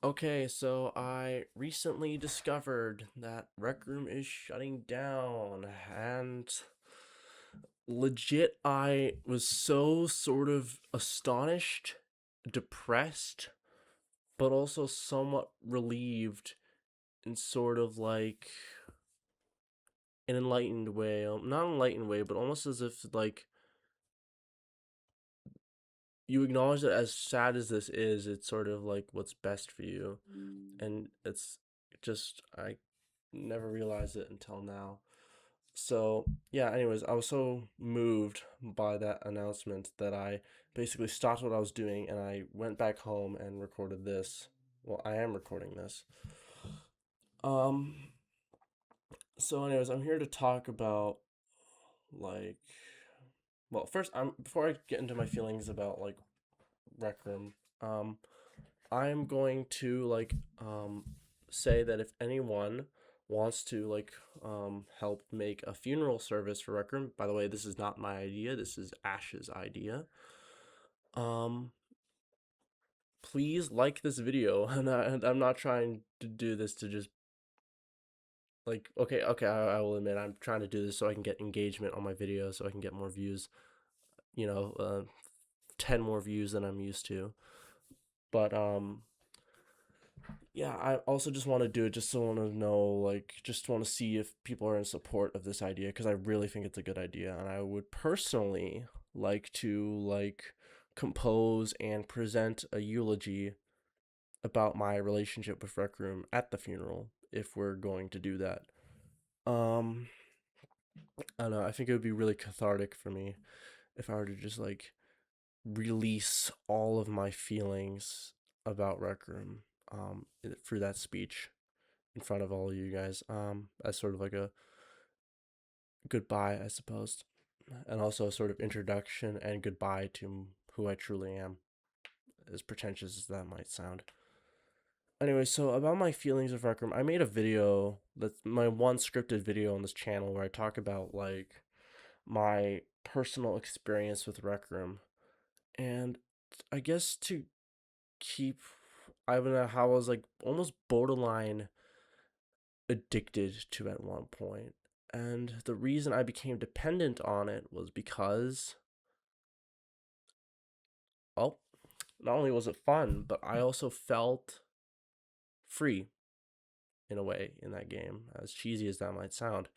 Okay, so I recently discovered that Rec Room is shutting down, and legit, I was so sort of astonished, depressed, but also somewhat relieved in sort of like an enlightened way. Not enlightened way, but almost as if like you acknowledge that as sad as this is, it's sort of like what's best for you. And it's just, I never realized it until now. So, yeah, anyways, I was so moved by that announcement that I basically stopped what I was doing and I went back home and recorded this. Well, I am recording this. Um, so anyways, I'm here to talk about like well, first I'm before I get into my feelings about like Rec Room, um I'm going to say that if anyone wants to help make a funeral service for Rec Room, by the way, this is not my idea, this is Ash's idea. Um Please like this video. And I'm not trying to do this to just okay, I will admit I'm trying to do this so I can get engagement on my video, so I can get more views, you know, 10 more views than I'm used to. But yeah, I also just want to do it just so I want to know, like, just want to see if people are in support of this idea because I really think it's a good idea, and I would personally like to compose and present a eulogy about my relationship with Rec Room at the funeral if we're going to do that. Um, I don't know. I think it would be really cathartic for me if I were to just release all of my feelings about Rec Room through that speech in front of all of you guys as sort of like a goodbye, I suppose, and also a sort of introduction and goodbye to who I truly am, as pretentious as that might sound. Anyway, so about my feelings of Rec Room, I made a video, that's my one scripted video on this channel, where I talk about my personal experience with Rec Room. And I guess to keep, I don't know how I was like almost borderline addicted to at one point. And the reason I became dependent on it was because, well, not only was it fun, but I also felt free in a way in that game, as cheesy as that might sound.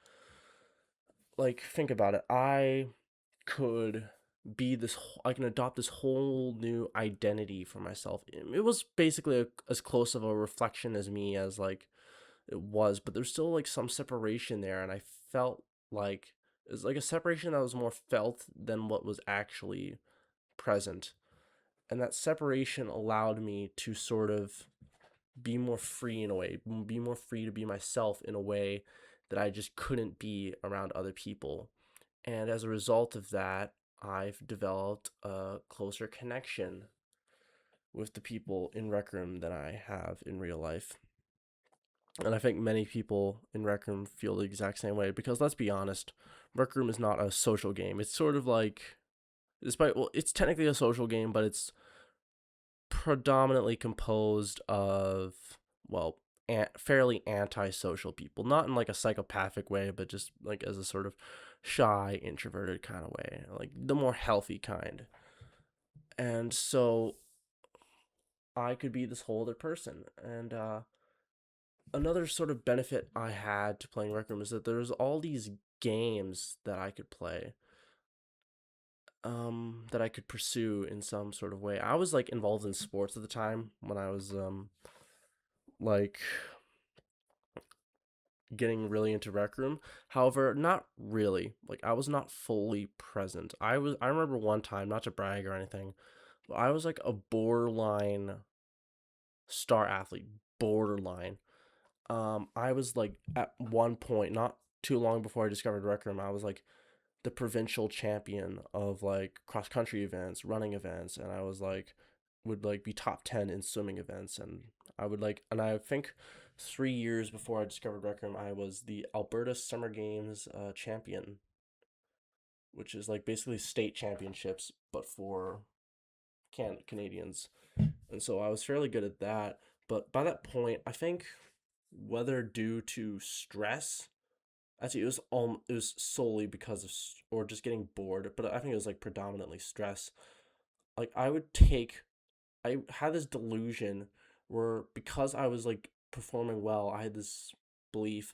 Like, think about it. Could I can adopt this whole new identity for myself. It was basically as close of a reflection as me as it was, but there's still like some separation there, and I felt like it was like a separation that was more felt than what was actually present. And that separation allowed me to sort of be more free in a way, be more free to be myself in a way that I just couldn't be around other people. And as a result of that, I've developed a closer connection with the people in Rec Room than I have in real life. And I think many people in Rec Room feel the exact same way because let's be honest, Rec Room is not a social game. It's sort of like, despite, well, it's technically a social game, but it's predominantly composed of, well, fairly antisocial people. Not in like a psychopathic way, but just like as a sort of shy, introverted kind of way, like the more healthy kind. And so I could be this whole other person. And another sort of benefit I had to playing Rec Room is that there's all these games that I could play, that I could pursue in some sort of way. I was like involved in sports at the time when I was like getting really into Rec Room. However, not really. Like I was not fully present. I remember one time, not to brag or anything, but I was like a borderline star athlete, borderline. I was like at one point, not too long before I discovered Rec Room, I was like the provincial champion of like cross country events, running events, and I was like would like be top 10 in swimming events, and I think 3 years before I discovered Rec Room, I was the Alberta Summer Games champion, which is like basically state championships but for Canadians. And so I was fairly good at that. But by that point, I think whether due to stress, actually it was solely because of or just getting bored, but I think it was like predominantly stress. Like I had this delusion where because I was like performing well, I had this belief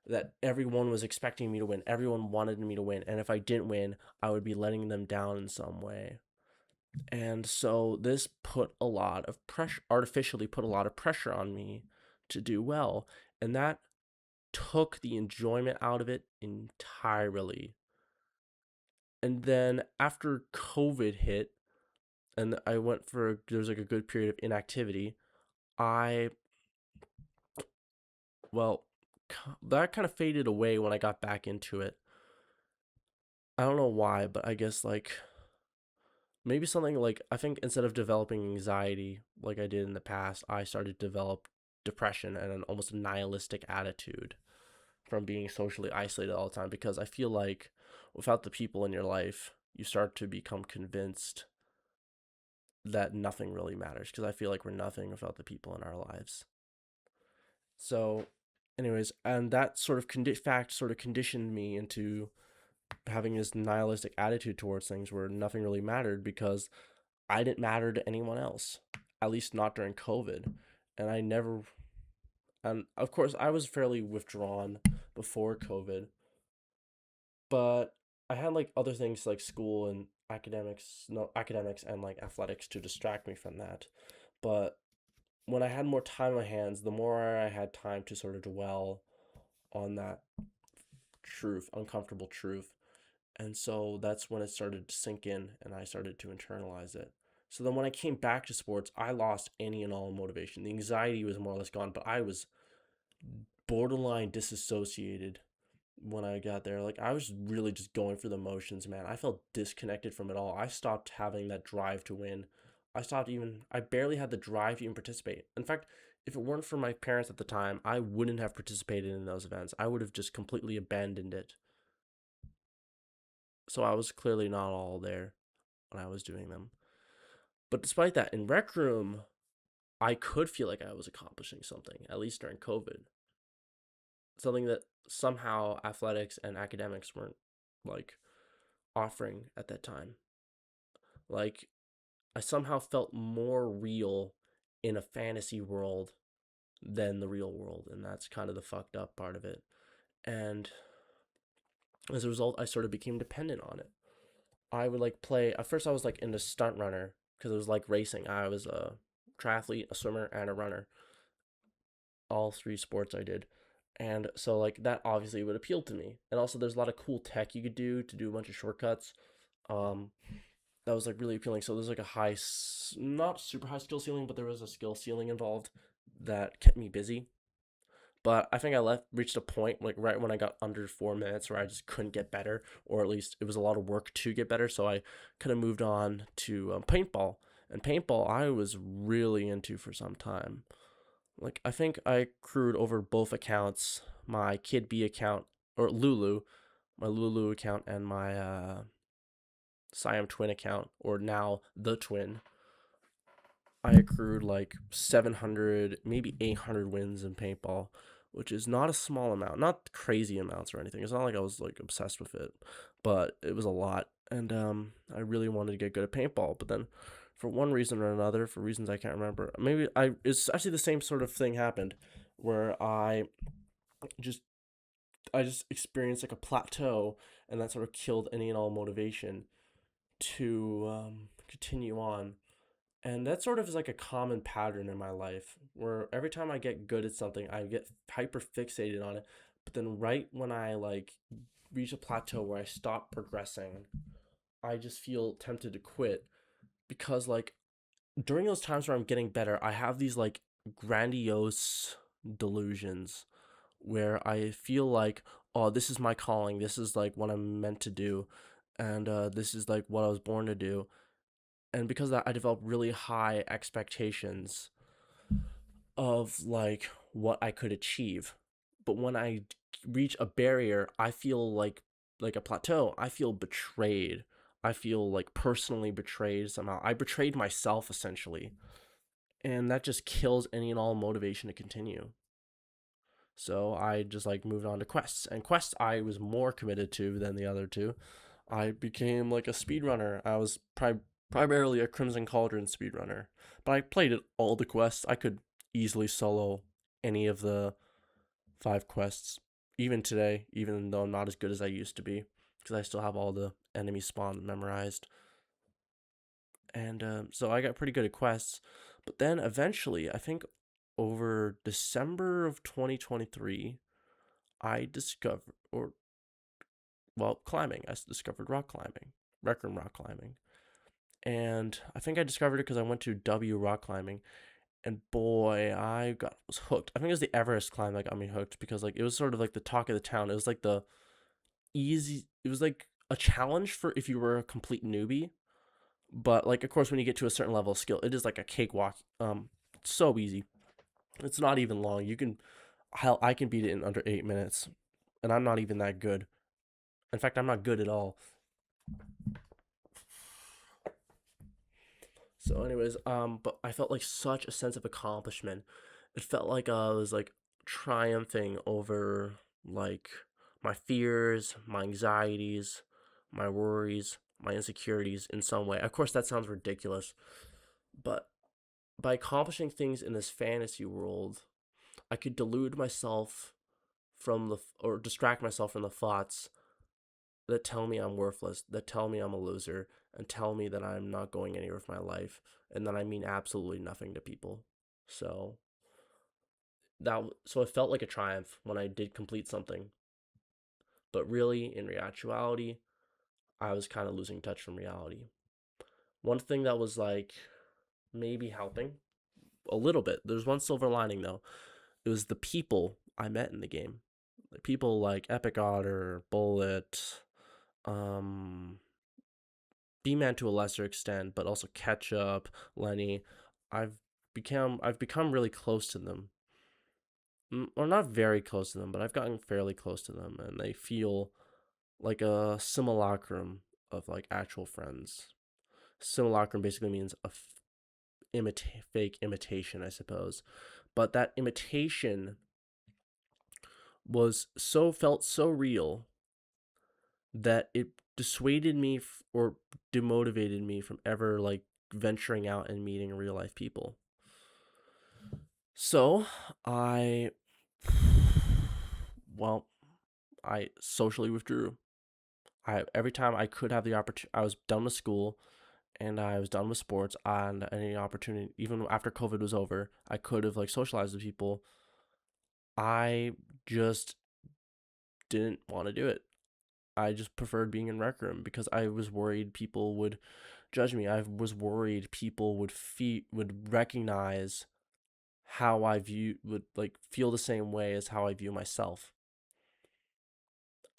that everyone was expecting me to win. Everyone wanted me to win, and if I didn't win, I would be letting them down in some way. And so this put a lot of pressure, artificially put a lot of pressure on me to do well, and that took the enjoyment out of it entirely. And then after COVID hit, and I went for there was like a good period of inactivity. I well, that kind of faded away when I got back into it. I don't know why, but I guess like maybe something like I think instead of developing anxiety like I did in the past, I started to develop depression and an almost nihilistic attitude from being socially isolated all the time because I feel like without the people in your life, you start to become convinced that nothing really matters because I feel like we're nothing without the people in our lives. So, anyways, and that sort of fact sort of conditioned me into having this nihilistic attitude towards things where nothing really mattered because I didn't matter to anyone else, at least not during COVID. And I never, and of course, I was fairly withdrawn before COVID, but I had like other things like school and academics, no, academics and like athletics to distract me from that. But when I had more time on my hands, the more I had time to sort of dwell on that truth, uncomfortable truth. And so that's when it started to sink in and I started to internalize it. So then when I came back to sports, I lost any and all motivation. The anxiety was more or less gone, but I was borderline disassociated when I got there. Like I was really just going for the motions, man. I felt disconnected from it all. I stopped having that drive to win. I barely had the drive to even participate. In fact, if it weren't for my parents at the time, I wouldn't have participated in those events. I would have just completely abandoned it. So I was clearly not all there when I was doing them. But despite that, in Rec Room, I could feel like I was accomplishing something, at least during COVID. Something that somehow athletics and academics weren't like offering at that time. Like, I somehow felt more real in a fantasy world than the real world. And that's kind of the fucked up part of it. And as a result, I sort of became dependent on it. I would like play. At first, I was like into stunt runner because it was like racing. I was a triathlete, a swimmer, and a runner. All three sports I did. And so like that obviously would appeal to me. And also there's a lot of cool tech you could do to do a bunch of shortcuts. Um that was like really appealing. So there's like a not super high skill ceiling, but there was a skill ceiling involved that kept me busy. But I think I reached a point like right when I got under 4 minutes where I just couldn't get better, or at least it was a lot of work to get better. So I kind of moved on to paintball. And paintball I was really into for some time. Like I think I accrued over both accounts, my Kid B account or Lulu, my Lulu account and my Siam Twin account, or now the Twin. I accrued like 700, maybe 800 wins in paintball, which is not a small amount, not crazy amounts or anything. It's not like I was like obsessed with it, but it was a lot, and I really wanted to get good at paintball. But then, for one reason or another, for reasons I can't remember, maybe it's actually the same sort of thing happened, where just I just experienced like a plateau, and that sort of killed any and all motivation to continue on. And that sort of is like a common pattern in my life where every time I get good at something, I get hyper fixated on it. But then right when I like reach a plateau where I stop progressing, I just feel tempted to quit because like during those times where I'm getting better, I have these like grandiose delusions where I feel like, oh, this is my calling. This is like what I'm meant to do. And this is like what I was born to do. And because of that, I developed really high expectations of like what I could achieve. But when I reach a barrier, I feel like a plateau. I feel betrayed. I feel like personally betrayed somehow. I betrayed myself essentially. and that just kills any and all motivation to continue. So I just like moved on to quests, and quests I was more committed to than the other two. I became like a speedrunner. I was primarily a Crimson Cauldron speedrunner, but I played it all the quests. I could easily solo any of the 5 quests, even today, even though I'm not as good as I used to be, because I still have all the enemy spawn memorized. And so I got pretty good at quests. But then eventually, I think over December of 2023, I discovered, or well, climbing. I discovered rock climbing, rec room rock climbing. And I think I discovered it because I went to W rock climbing, and boy, was hooked. I think it was the Everest climb that got me hooked because like it was sort of like the talk of the town. It was like the easy. It was like a challenge for if you were a complete newbie, but like of course when you get to a certain level of skill, it is like a cakewalk. So easy. It's not even long. You can, hell, I can beat it in under 8 minutes, and I'm not even that good. In fact, I'm not good at all. So, anyways, but I felt like such a sense of accomplishment. It felt like I was like triumphing over like my fears, my anxieties, my worries, my insecurities in some way. Of course, that sounds ridiculous, but by accomplishing things in this fantasy world, I could delude myself from the or distract myself from the thoughts that tell me I'm worthless, that tell me I'm a loser, and tell me that I'm not going anywhere with my life, and that I mean absolutely nothing to people. So so it felt like a triumph when I did complete something, but really, in actuality, I was kind of losing touch from reality. One thing that was like maybe helping a little bit. There's one silver lining though. It was the people I met in the game. People like Epic Otter, Bullet, um, B-Man to a lesser extent, but also Ketchup, Lenny. I've I've become really close to them. Or not very close to them, but I've gotten fairly close to them, and they feel like a simulacrum of like actual friends. Simulacrum basically means fake imitation, I suppose. But that imitation felt so real that it dissuaded me or demotivated me from ever like venturing out and meeting real life people. So I, well, I socially withdrew. I every time I could have the opportunity, I was done with school and I was done with sports, and any opportunity, even after COVID was over, I could have like socialized with people. I just didn't want to do it. I just preferred being in rec room because I was worried people would judge me. I was worried people would recognize how I would like feel the same way as how I view myself.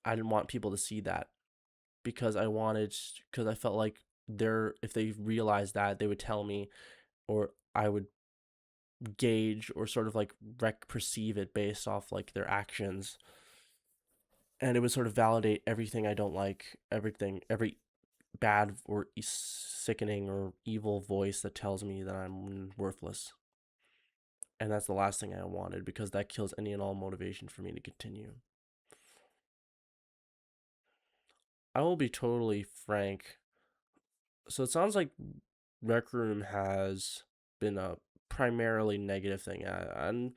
I didn't want people to see that because I felt like if they realized that, they would tell me, or I would gauge or sort of like perceive it based off like their actions, and it would sort of validate everything I don't like, every bad or sickening or evil voice that tells me that I'm worthless. And that's the last thing I wanted because that kills any and all motivation for me to continue. I will be totally frank. So it sounds like Rec Room has been a primarily negative thing. And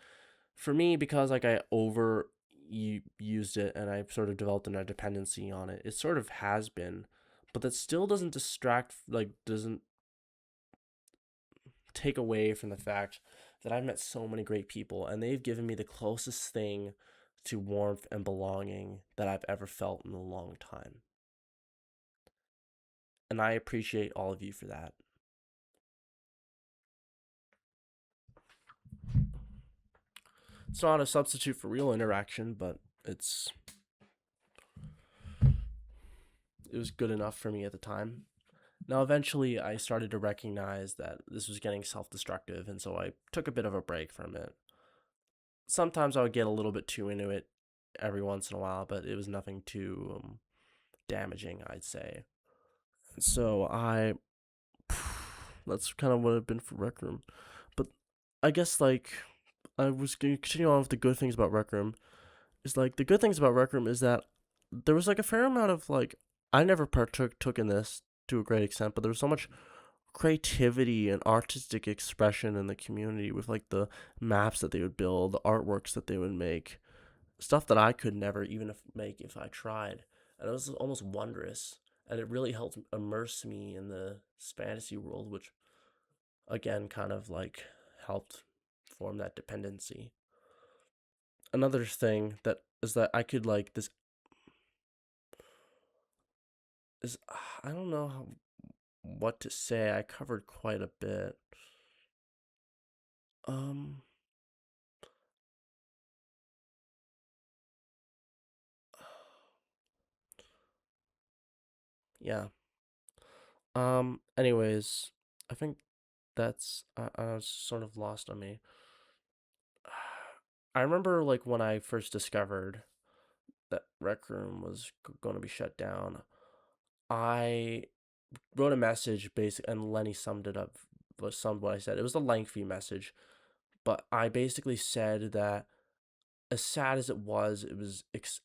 for me, because like I used it and I sort of developed a dependency on it, it sort of has been. But that still doesn't doesn't take away from the fact that I've met so many great people and they've given me the closest thing to warmth and belonging that I've ever felt in a long time. And I appreciate all of you for that. It's not a substitute for real interaction, but it was good enough for me at the time. Now, eventually, I started to recognize that this was getting self destructive, and so I took a bit of a break from it. Sometimes I would get a little bit too into it every once in a while, but it was nothing too damaging, I'd say. So that's kind of what I've been for Rec Room. But I guess like I was going to continue on with the good things about Rec Room. Is like the good things about Rec Room is that there was like a fair amount of like I never partook in this to a great extent, but there was so much creativity and artistic expression in the community with like the maps that they would build, the artworks that they would make, stuff that I could never even make if I tried. And it was almost wondrous. And it really helped immerse me in the fantasy world, which again kind of like helped form that dependency. Another thing that is that I could like this is I don't know what to say. I covered quite a bit. Um yeah. Anyways, I think that's I was sort of lost on me. I remember like when I first discovered that Rec Room was going to be shut down. I wrote a message basically, and Lenny summed it up. Was summed what I said. It was a lengthy message, but I basically said that as sad as it was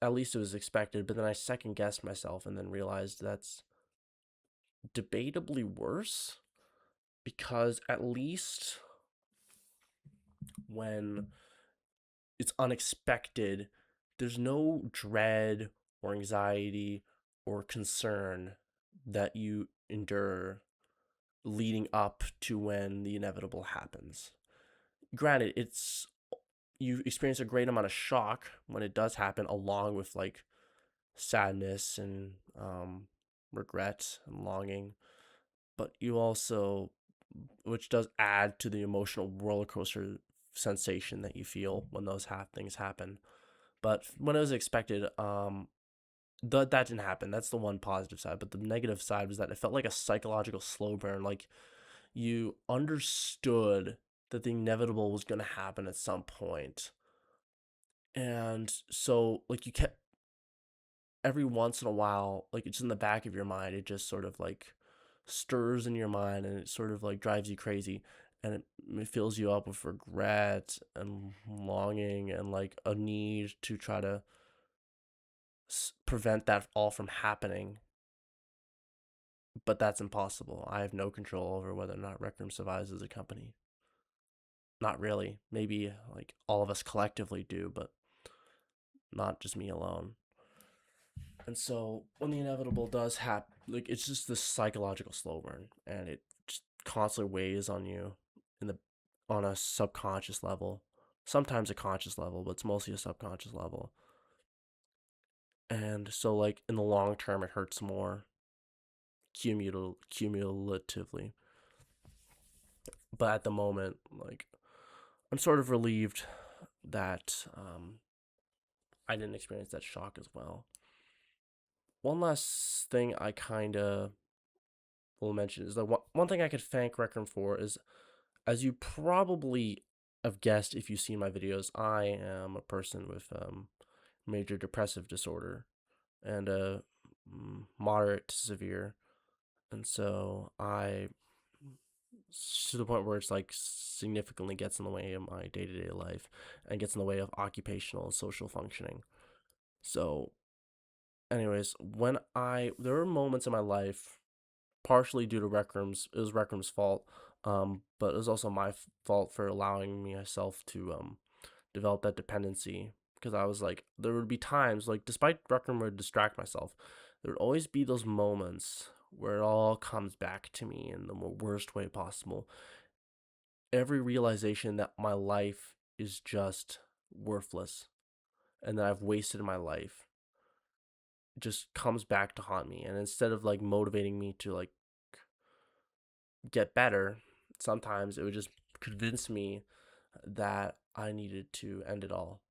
at least it was expected. But then I second guessed myself and then realized that's debatably worse because at least when it's unexpected, there's no dread or anxiety or concern that you endure leading up to when the inevitable happens. Granted, it's you experience a great amount of shock when it does happen, along with like sadness and regret and longing. But you also, which does add to the emotional roller coaster sensation that you feel when those things happen. But when it was expected, that didn't happen. That's the one positive side. But the negative side was that it felt like a psychological slow burn. Like you understood that the inevitable was going to happen at some point. And so, like, you kept every once in a while, like, it's in the back of your mind, it just sort of like stirs in your mind and it sort of like drives you crazy. And it fills you up with regret and longing and like a need to try to prevent that all from happening. But that's impossible. I have no control over whether or not Rec Room survives as a company. Not really. Maybe like all of us collectively do, but not just me alone. And so when the inevitable does happen, like it's just this psychological slow burn, and it just constantly weighs on you in the on a subconscious level, sometimes a conscious level, but it's mostly a subconscious level. And so like in the long term, it hurts more cumulatively. But at the moment, like I'm sort of relieved that I didn't experience that shock as well. One last thing I kind of will mention is that one thing I could thank Rec Room for is, as you probably have guessed if you've seen my videos, I am a person with major depressive disorder and moderate to severe. And so I, to the point where it's like significantly gets in the way of my day to day life and gets in the way of occupational and social functioning. So, anyways, there were moments in my life, partially due to Rec Room's, it was Rec Room's fault, but it was also my fault for allowing myself to develop that dependency. Because I was like, there would be times, like, despite Rec Room would distract myself, there would always be those moments where it all comes back to me in the worst way possible. Every realization that my life is just worthless and that I've wasted my life just comes back to haunt me. And instead of like motivating me to like get better, sometimes it would just convince me that I needed to end it all.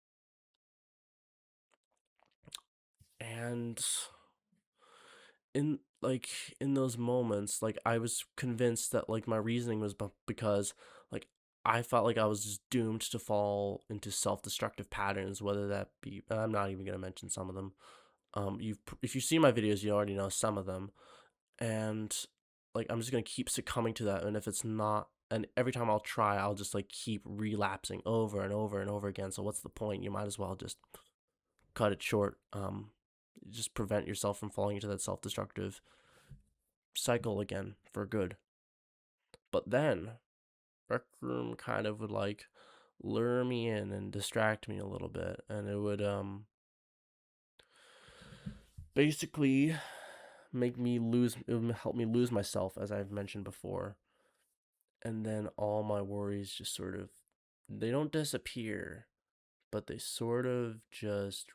And in like in those moments, like I was convinced that like my reasoning was because like I felt like I was just doomed to fall into self-destructive patterns, whether that be, I'm not even going to mention some of them. You've if you see my videos, you already know some of them. And like I'm just going to keep succumbing to that, and if it's not And every time I'll try, I'll just like keep relapsing over and over and over again. So what's the point? You might as well just cut it short. Just prevent yourself from falling into that self-destructive cycle again for good. But then Rec Room kind of would like lure me in and distract me a little bit, and it would basically make me lose, it would help me lose myself, as I've mentioned before. And then all my worries just sort of, they don't disappear, but they sort of just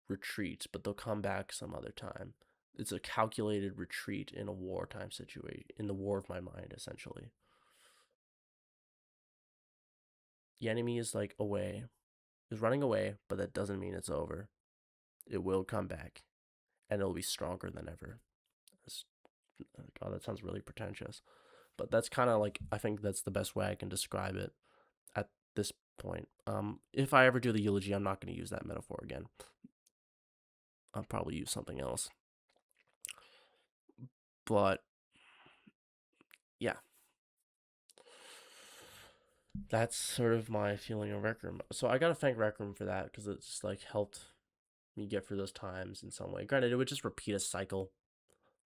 retreat, but they'll come back some other time. It's a calculated retreat in a wartime situation, in the war of my mind, essentially. The enemy is like away, is running away, but that doesn't mean it's over. It will come back, and it'll be stronger than ever. God, that sounds really pretentious, but that's kind of like, I think that's the best way I can describe it at this point. If I ever do the eulogy, I'm not going to use that metaphor again. I'll probably use something else. But yeah, that's sort of my feeling of Rec Room. So I gotta thank Rec Room for that because it's like helped me get through those times in some way. Granted, it would just repeat a cycle,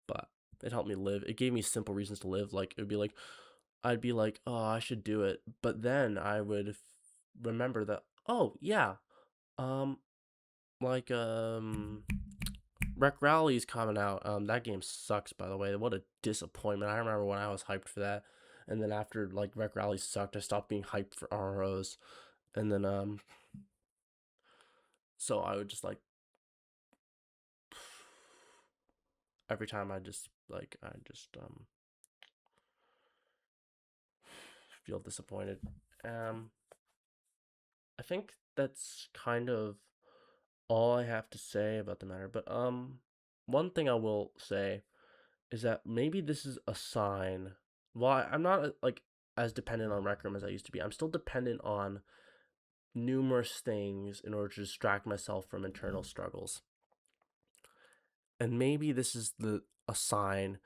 but it helped me live. It gave me simple reasons to live. Like it would be like, I'd be like, oh, I should do it, but then I would remember that, oh yeah, um, like Rec Rally's coming out. That game sucks, by the way. What a disappointment. I remember when I was hyped for that, and then after like Rec Rally sucked, I stopped being hyped for ROs, and then so I would just like every time I just feel disappointed. Um, I think that's kind of all I have to say about the matter. But one thing I will say is that maybe this is a sign. Well, I'm not like as dependent on Rec Room as I used to be. I'm still dependent on numerous things in order to distract myself from internal struggles. And maybe this is the a sign.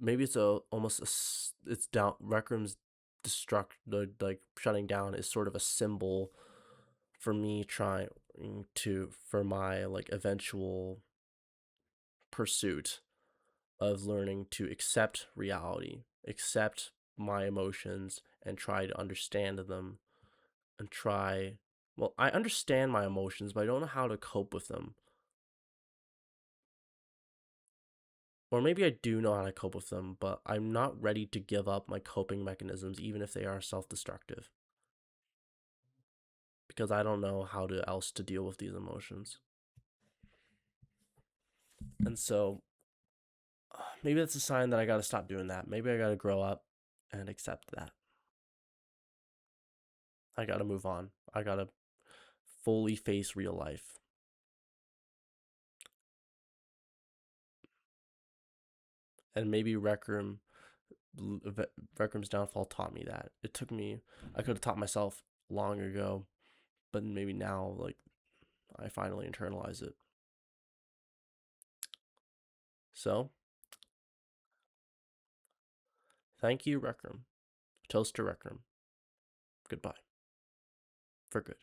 Maybe it's a almost a, it's down Rec Room's destruct like shutting down is sort of a symbol for me trying to for my like eventual pursuit of learning to accept reality, accept my emotions, and try to understand them and try. Well, I understand my emotions, but I don't know how to cope with them. Or maybe I do know how to cope with them, but I'm not ready to give up my coping mechanisms, even if they are self destructive, because I don't know how to else to deal with these emotions. And so maybe that's a sign that I gotta stop doing that. Maybe I gotta grow up and accept that. I gotta move on. I gotta fully face real life. And maybe Rec Room's downfall taught me that. It took me, I could have taught myself long ago, but maybe now, like, I finally internalize it. So, thank you, Rec Room. Toast to Rec Room. Goodbye. For good.